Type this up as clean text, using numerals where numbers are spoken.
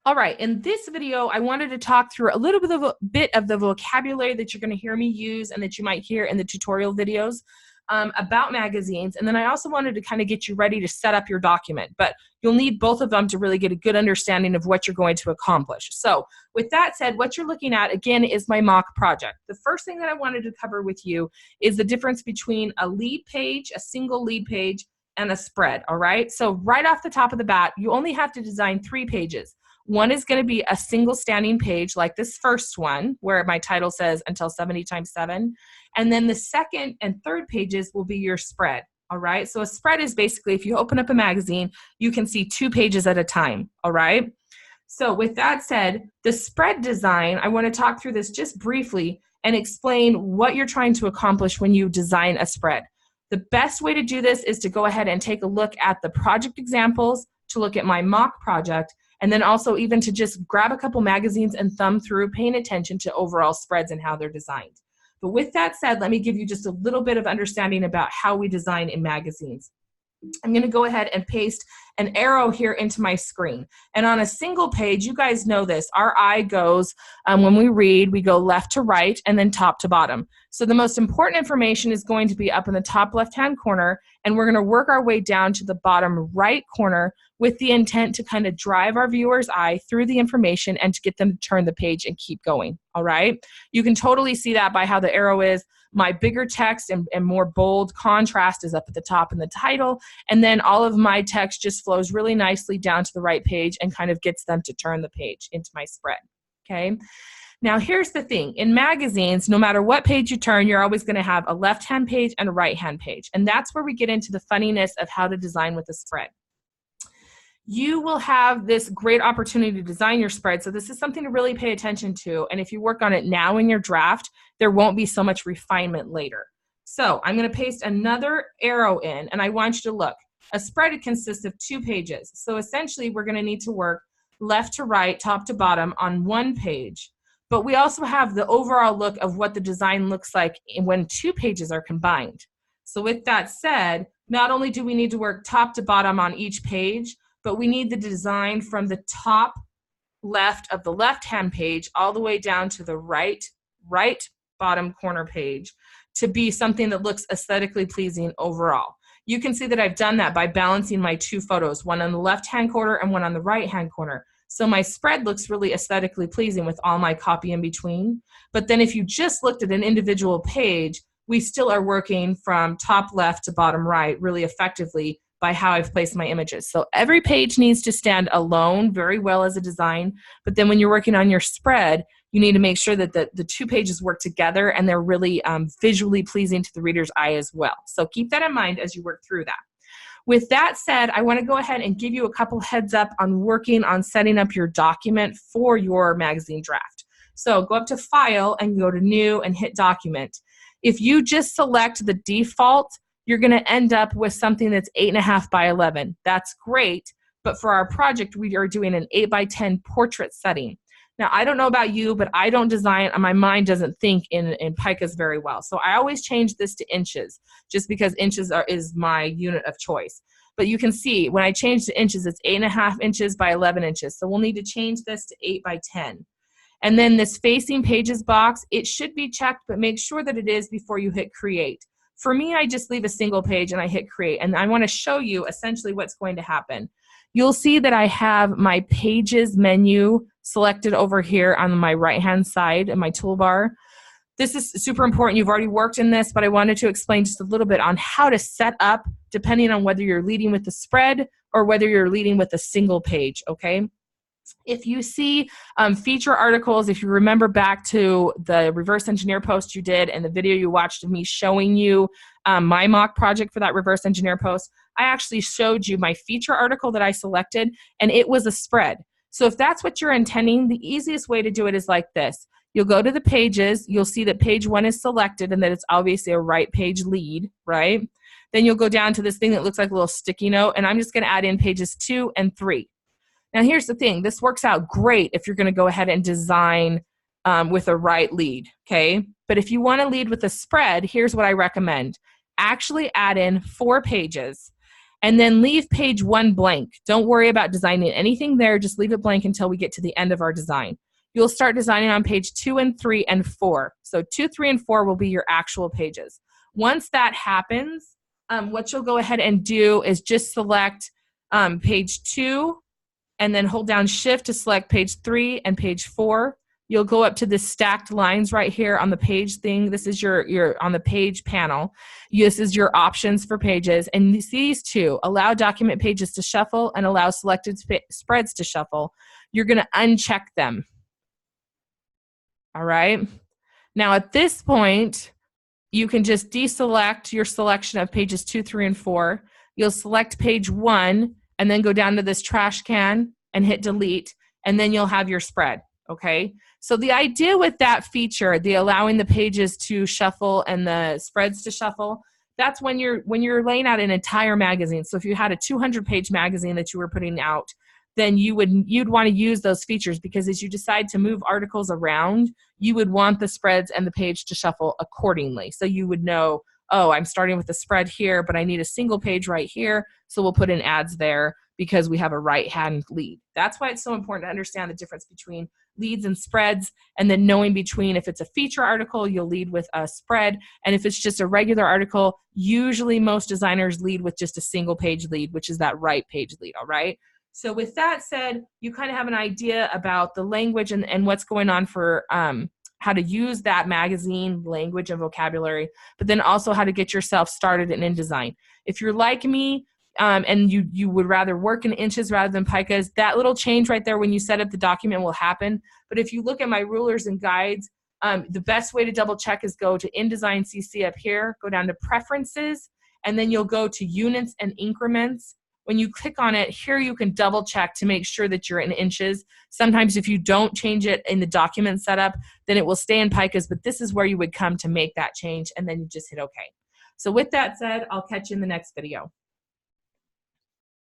All right, in this video, I wanted to talk through a little bit of the vocabulary that you're going to hear me use and that you might hear in the tutorial videos about magazines. And then I also wanted to kind of get you ready to set up your document, but you'll need both of them to really get a good understanding of what you're going to accomplish. So with that said, what you're looking at, again, is my mock project. The first thing that I wanted to cover with you is the difference between a lead page, a single lead page, and a spread, all right? So right off the top of the bat, you only have to design 3 pages. One is going to be a single standing page like this first one where my title says until 70 times 7. And then the second and third pages will be your spread. All right. So a spread is basically if you open up a magazine, you can see 2 pages at a time. All right. So with that said, the spread design, I want to talk through this just briefly and explain what you're trying to accomplish when you design a spread. The best way to do this is to go ahead and take a look at the project examples, to look at my mock project, and then also even to just grab a couple magazines and thumb through, paying attention to overall spreads and how they're designed. But with that said, let me give you just a little bit of understanding about how we design in magazines. I'm going to go ahead and paste an arrow here into my screen. And on a single page, you guys know this, our eye goes, when we read, we go left to right and then top to bottom. So the most important information is going to be up in the top left-hand corner, and we're going to work our way down to the bottom right corner with the intent to kind of drive our viewer's eye through the information and to get them to turn the page and keep going, all right? You can totally see that by how the arrow is. My bigger text and more bold contrast is up at the top in the title, and then all of my text just flows really nicely down to the right page and kind of gets them to turn the page into my spread, okay? Now here's the thing, in magazines, no matter what page you turn, you're always going to have a left-hand page and a right-hand page, and that's where we get into the funniness of how to design with a spread. You will have this great opportunity to design your spread, so this is something to really pay attention to, and if you work on it now in your draft, there won't be so much refinement later. So I'm going to paste another arrow in, and I want you to look. A spread consists of 2 pages, so essentially we're going to need to work left to right, top to bottom on 1 page, but we also have the overall look of what the design looks like when 2 pages are combined. So with that said, not only do we need to work top to bottom on each page, but we need the design from the top left of the left-hand page all the way down to the right bottom corner page to be something that looks aesthetically pleasing overall. You can see that I've done that by balancing my 2 photos, one on the left-hand corner and one on the right-hand corner. So my spread looks really aesthetically pleasing with all my copy in between. But then if you just looked at an individual page, we still are working from top left to bottom right really effectively by how I've placed my images. So every page needs to stand alone very well as a design, but then when you're working on your spread, you need to make sure that the 2 pages work together and they're really visually pleasing to the reader's eye as well. So keep that in mind as you work through that. With that said, I want to go ahead and give you a couple heads up on working on setting up your document for your magazine draft. So go up to File and go to New and hit Document. If you just select the default, you're going to end up with something that's 8.5 by 11. That's great, but for our project, we are doing an 8 by 10 portrait setting. Now, I don't know about you, but I don't design, my mind doesn't think in picas very well. So I always change this to inches, just because inches is my unit of choice. But you can see, when I change to inches, it's 8.5 inches by 11 inches. So we'll need to change this to 8 by 10. And then this facing pages box, it should be checked, but make sure that it is before you hit Create. For me, I just leave a single page and I hit Create, and I want to show you essentially what's going to happen. You'll see that I have my Pages menu selected over here on my right-hand side in my toolbar. This is super important. You've already worked in this, but I wanted to explain just a little bit on how to set up depending on whether you're leading with the spread or whether you're leading with a single page, okay? If you see feature articles, if you remember back to the reverse engineer post you did and the video you watched of me showing you my mock project for that reverse engineer post, I actually showed you my feature article that I selected, and it was a spread. So if that's what you're intending, the easiest way to do it is like this. You'll go to the pages, you'll see that page 1 is selected and that it's obviously a right page lead, right? Then you'll go down to this thing that looks like a little sticky note, and I'm just going to add in pages 2 and 3. Now here's the thing, this works out great if you're going to go ahead and design with a right lead, okay? But if you want to lead with a spread, here's what I recommend. Actually add in 4 pages and then leave page 1 blank. Don't worry about designing anything there. Just leave it blank until we get to the end of our design. You'll start designing on page 2 and 3 and 4. So 2, 3, and 4 will be your actual pages. Once that happens, what you'll go ahead and do is just select page 2 and then hold down Shift to select page 3 and page 4. You'll go up to the stacked lines right here on the page thing. This is your on the page panel. This is your options for pages. And these two, allow document pages to shuffle and allow selected spreads to shuffle. You're going to uncheck them. All right. Now at this point, you can just deselect your selection of pages 2, 3, and 4. You'll select page 1 and then go down to this trash can and hit delete, and then you'll have your spread. Okay. So the idea with that feature, the allowing the pages to shuffle and the spreads to shuffle, that's when you're laying out an entire magazine. So if you had a 200-page magazine that you were putting out, then you'd want to use those features, because as you decide to move articles around, you would want the spreads and the page to shuffle accordingly. So you would know, oh, I'm starting with a spread here, but I need a single page right here, so we'll put in ads there because we have a right-hand lead. That's why it's so important to understand the difference between leads and spreads, and then knowing between, if it's a feature article, you'll lead with a spread, and if it's just a regular article, usually most designers lead with just a single page lead, which is that right page lead. All right. So with that said, you kind of have an idea about the language and what's going on for how to use that magazine language and vocabulary, but then also how to get yourself started in InDesign. If you're like me, and you would rather work in inches rather than picas, that little change right there when you set up the document will happen. But if you look at my rulers and guides, the best way to double check is go to InDesign CC up here, go down to Preferences, and then you'll go to Units and Increments. When you click on it, here you can double check to make sure that you're in inches. Sometimes if you don't change it in the document setup, then it will stay in picas, but this is where you would come to make that change, and then you just hit OK. So with that said, I'll catch you in the next video.